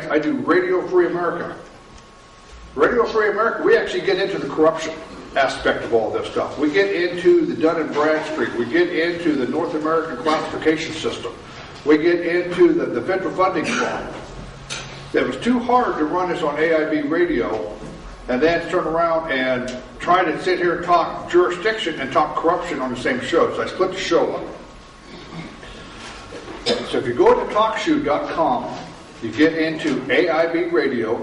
I do Radio Free America. Radio Free America, we actually get into the corruption aspect of all this stuff. We get into the Dun & Bradstreet. We get into the North American classification system. We get into the federal funding law. It was too hard to run this on AIB radio and then turn around and try to sit here and talk jurisdiction and talk corruption on the same show. So I split the show up. So if you go to TalkShoe.com, you get into AIB radio,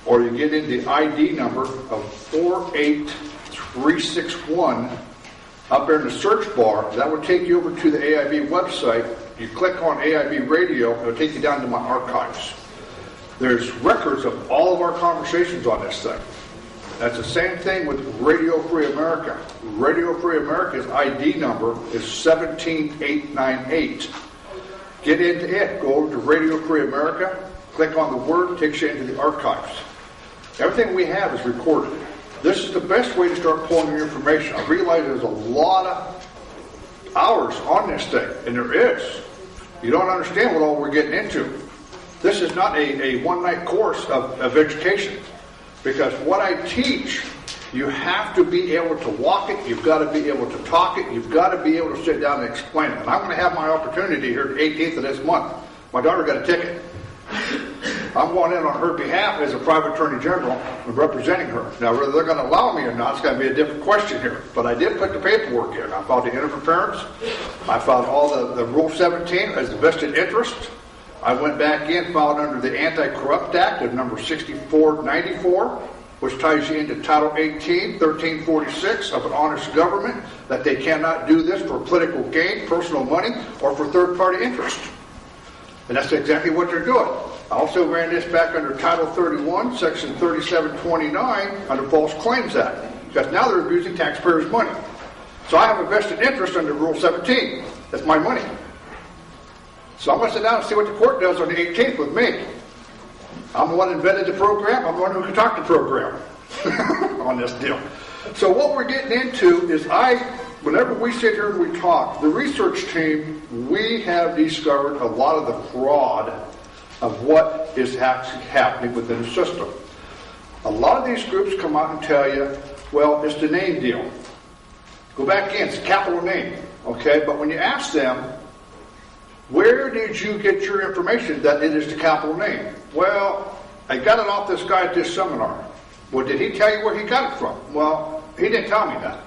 or you get in the ID number of 48361 up there in the search bar. That will take you over to the AIB website. You click on AIB radio, it'll take you down to my archives. There's records of all of our conversations on this thing. That's the same thing with Radio Free America. Radio Free America's ID number is 17898. Get into it. Go over to Radio Free America, click on the word, it takes you into the archives. Everything we have is recorded. This is the best way to start pulling your information. I realize there's a lot of hours on this thing, and there is. You don't understand what all we're getting into. This is not a one-night course of education, because what I teach, you have to be able to walk it, you've got to be able to talk it, you've got to be able to sit down and explain it. And I'm going to have my opportunity here the 18th of this month. My daughter got a ticket. I'm going in on her behalf as a private attorney general and representing her. Now, whether they're going to allow me or not, it's going to be a different question here. But I did put the paperwork in. I filed the interference. I filed all the Rule 17 as the vested interest. I went back in, filed under the Anti-Corrupt Act of number 6494, which ties you into Title 18, 1346 of an honest government, that they cannot do this for political gain, personal money, or for third-party interest. And that's exactly what they're doing. I also ran this back under Title 31, Section 3729, under False Claims Act, because now they're abusing taxpayers' money. So I have a vested interest under Rule 17. That's my money. So I'm going to sit down and see what the court does on the 18th with me. I'm the one who invented the program. I'm the one who can talk the program on this deal. So what we're getting into is whenever we sit here and we talk, the research team, we have discovered a lot of the fraud of what is actually happening within the system. A lot of these groups come out and tell you, well, it's the name deal. Go back in, it's a capital name, okay? But when you ask them, where did you get your information that it is the capital name? Well, I got it off this guy at this seminar. Well, did he tell you where he got it from? Well, he didn't tell me that.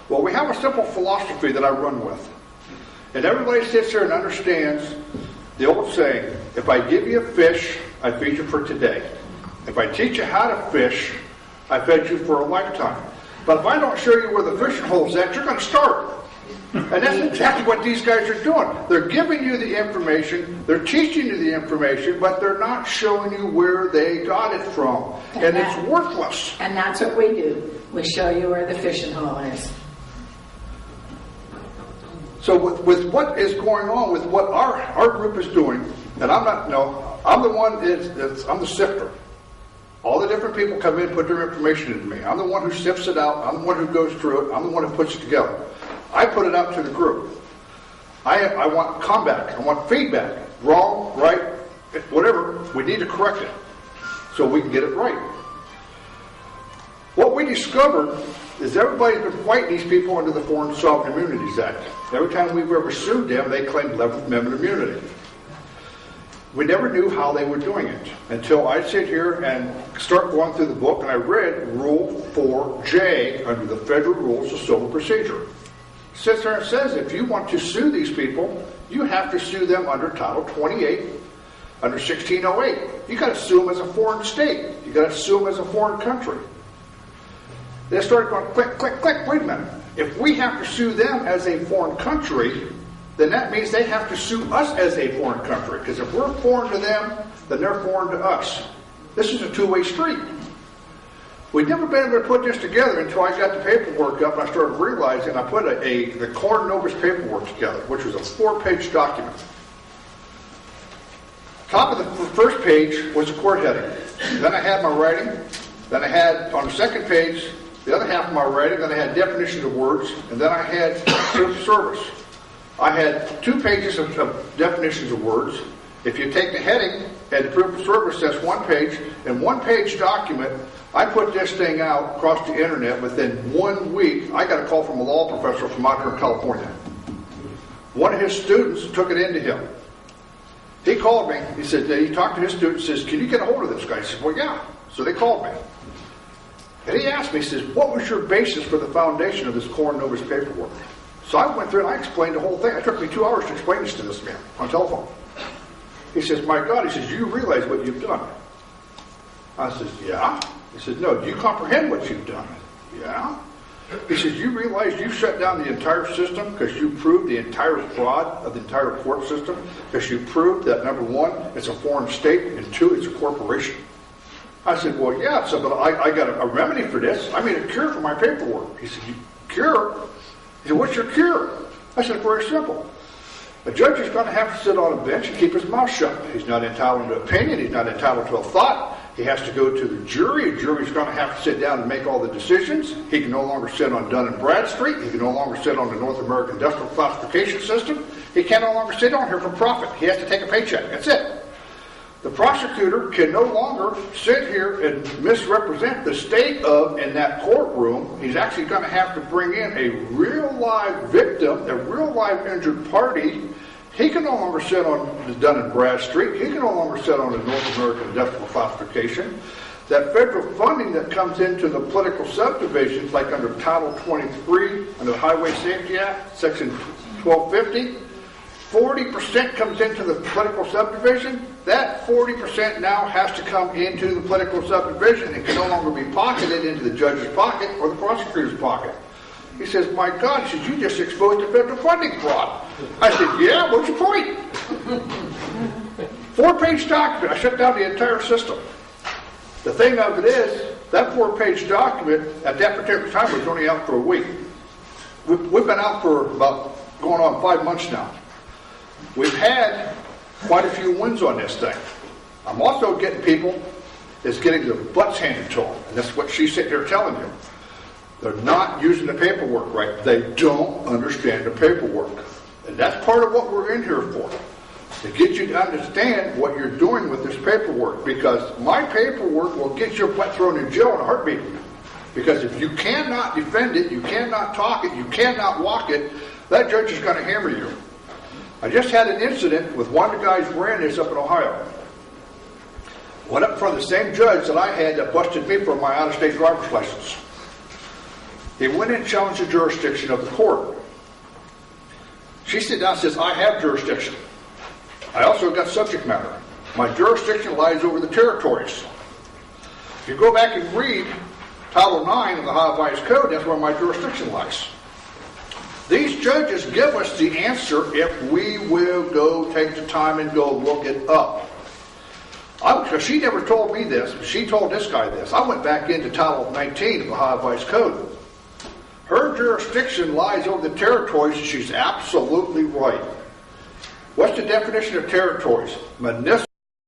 Well, we have a simple philosophy that I run with. And everybody sits here and understands the old saying, if I give you a fish, I feed you for today. If I teach you how to fish, I fed you for a lifetime. But if I don't show you where the fishing hole's at, you're going to starve. And that's exactly what these guys are doing. They're giving you the information, they're teaching you the information, but they're not showing you where they got it from. And it's worthless. And that's what we do. We show you where the fishing hole is. So with what is going on, with what our group is doing, and I'm the one, I'm the sifter. All the different people come in, put their information into me. I'm the one who sifts it out. I'm the one who goes through it. I'm the one who puts it together. I put it out to the group. I want comeback. I want feedback. Wrong, right, whatever. We need to correct it so we can get it right. What we discovered is everybody's been fighting these people under the Foreign Sovereign Immunities Act. Every time we've ever sued them, they claimed 11th Amendment immunity. We never knew how they were doing it until I sit here and start going through the book, and I read Rule 4J under the Federal Rules of Civil Procedure. It sits there and says if you want to sue these people, you have to sue them under Title 28, under 1608. You got to sue them as a foreign state. You got to sue them as a foreign country. They started going, click, click, click, wait a minute. If we have to sue them as a foreign country, then that means they have to sue us as a foreign country. Because if we're foreign to them, then they're foreign to us. This is a two-way street. We'd never been able to put this together until I got the paperwork up and I started realizing I put the Cor Nobis paperwork together, which was a 4-page document. Top of the first page was the court heading. Then I had my writing. Then I had, on the second page, the other half of my writing. Then I had definitions of words. And then I had service. I had 2 pages of definitions of words. If you take the heading and the proof of service, that's one page. In one-page document, I put this thing out across the internet. Within 1 week, I got a call from a law professor from out here in California. One of his students took it into him. He called me. He said, he talked to his student, says, can you get a hold of this guy? I said, well, yeah. So they called me. And he asked me, he says, what was your basis for the foundation of this Coram Nobis paperwork? So I went through and I explained the whole thing. It took me 2 hours to explain this to this man on telephone. He says, my God, he says, do you realize what you've done? I says, yeah. He says, no, do you comprehend what you've done? Yeah. He says, you realize you've shut down the entire system because you proved the entire fraud of the entire court system? Because you proved that, number one, it's a foreign state, and two, it's a corporation. I said, well, yeah, so, but I got a remedy for this. I made a cure for my paperwork. He said, cure? He said, what's your cure? I said, very simple. A judge is going to have to sit on a bench and keep his mouth shut. He's not entitled to opinion. He's not entitled to a thought. He has to go to the jury. A jury's going to have to sit down and make all the decisions. He can no longer sit on Dun & Bradstreet. He can no longer sit on the North American Industrial Classification System. He can no longer sit on here for profit. He has to take a paycheck. That's it. The prosecutor can no longer sit here and misrepresent the state of in that courtroom. He's actually going to have to bring in a real live victim, a real live injured party. He can no longer sit on the Dun & Bradstreet. He can no longer sit on the North American Industrial Classification. That federal funding that comes into the political subdivisions, like under Title 23, under the Highway Safety Act, Section 1250, 40% comes into the political subdivision. That 40% now has to come into the political subdivision and can no longer be pocketed into the judge's pocket or the prosecutor's pocket. He says, my God, he says, you just exposed the federal funding fraud. I said, yeah, what's your point? 4-page document. I shut down the entire system. The thing of it is, that 4-page document at that particular time was only out for a week. We've been out for about going on 5 months now. We've had quite a few wins on this thing. I'm also getting people that's getting their butts handed to them. And that's what she's sitting here telling you. They're not using the paperwork right. They don't understand the paperwork. And that's part of what we're in here for. To get you to understand what you're doing with this paperwork. Because my paperwork will get your butt thrown in jail in a heartbeat. Because if you cannot defend it, you cannot talk it, you cannot walk it, that judge is going to hammer you. I just had an incident with one of the guys who ran this up in Ohio. Went up in front of the same judge that I had that busted me for my out-of-state driver's license. He went in and challenged the jurisdiction of the court. She sat down and says, I have jurisdiction. I also got subject matter. My jurisdiction lies over the territories. If you go back and read Title 9 of the Ohio Vice Code, that's where my jurisdiction lies. These judges give us the answer if we will go take the time and go look it up. She never told me this, but she told this guy this. I went back into Title 19 of the Ohio Vice Code. Her jurisdiction lies over the territories. She's absolutely right. What's the definition of territories? Municipal